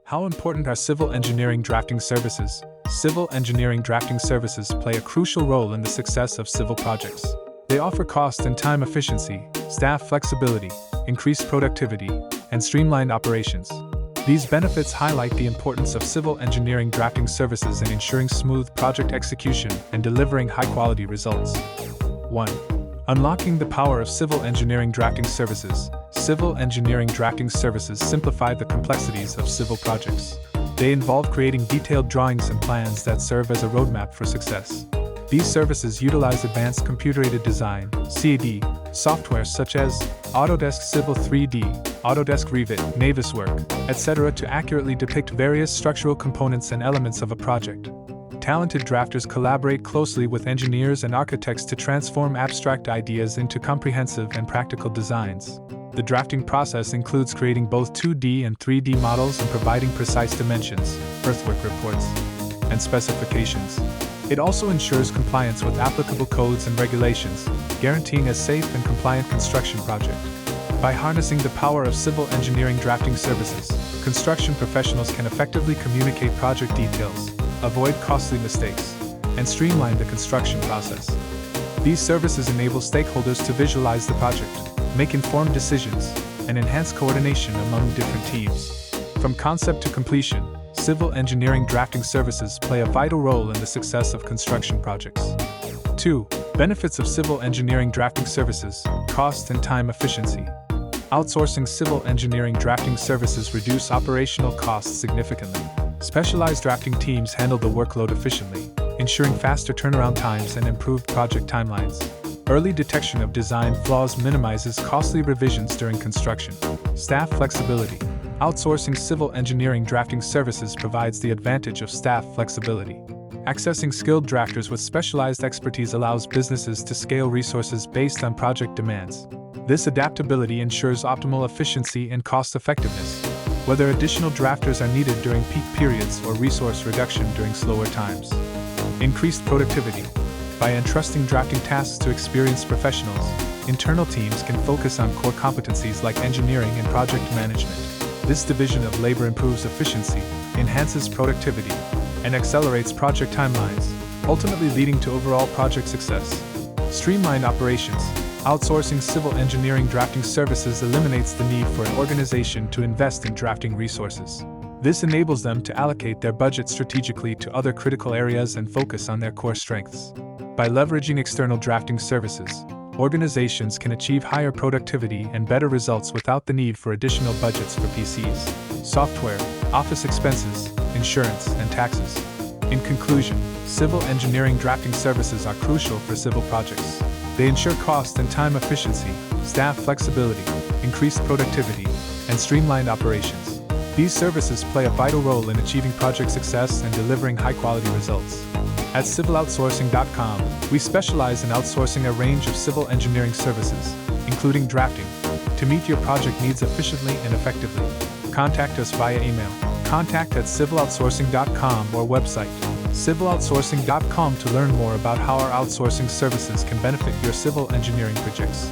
How important are civil engineering drafting services? Civil engineering drafting services play a crucial role in the success of civil projects. They offer cost and time efficiency, staff flexibility, increased productivity, and streamlined operations. These benefits highlight the importance of civil engineering drafting services in ensuring smooth project execution and delivering high-quality results. 1. Unlocking the power of civil engineering drafting services. Civil engineering drafting services simplify the complexities of civil projects. They involve creating detailed drawings and plans that serve as a roadmap for success. These services utilize advanced computer-aided design (CAD) software such as Autodesk Civil 3D, Autodesk Revit, Naviswork, etc. to accurately depict various structural components and elements of a project. Talented drafters collaborate closely with engineers and architects to transform abstract ideas into comprehensive and practical designs. The drafting process includes creating both 2D and 3D models and providing precise dimensions, earthwork reports, and specifications. It also ensures compliance with applicable codes and regulations, guaranteeing a safe and compliant construction project. By harnessing the power of civil engineering drafting services, construction professionals can effectively communicate project details, avoid costly mistakes, and streamline the construction process. These services enable stakeholders to visualize the project, make informed decisions, and enhance coordination among different teams. From concept to completion, civil engineering drafting services play a vital role in the success of construction projects. 2. Benefits of civil engineering drafting services: cost and time efficiency. Outsourcing civil engineering drafting services reduce operational costs significantly. Specialized drafting teams handle the workload efficiently, ensuring faster turnaround times and improved project timelines. Early detection of design flaws minimizes costly revisions during construction. Staff flexibility. Outsourcing civil engineering drafting services provides the advantage of staff flexibility. Accessing skilled drafters with specialized expertise allows businesses to scale resources based on project demands. This adaptability ensures optimal efficiency and cost-effectiveness, whether additional drafters are needed during peak periods or resource reduction during slower times. Increased productivity. By entrusting drafting tasks to experienced professionals, internal teams can focus on core competencies like engineering and project management. This division of labor improves efficiency, enhances productivity, and accelerates project timelines, ultimately leading to overall project success. Streamlined operations. Outsourcing civil engineering drafting services eliminates the need for an organization to invest in drafting resources. This enables them to allocate their budget strategically to other critical areas and focus on their core strengths. By leveraging external drafting services, organizations can achieve higher productivity and better results without the need for additional budgets for PCs, software, office expenses, insurance, and taxes. In conclusion, civil engineering drafting services are crucial for civil projects. They ensure cost and time efficiency, staff flexibility, increased productivity, and streamlined operations. These services play a vital role in achieving project success and delivering high-quality results. At civiloutsourcing.com, we specialize in outsourcing a range of civil engineering services, including drafting, to meet your project needs efficiently and effectively. Contact us via email, contact@civiloutsourcing.com, or website, civiloutsourcing.com, to learn more about how our outsourcing services can benefit your civil engineering projects.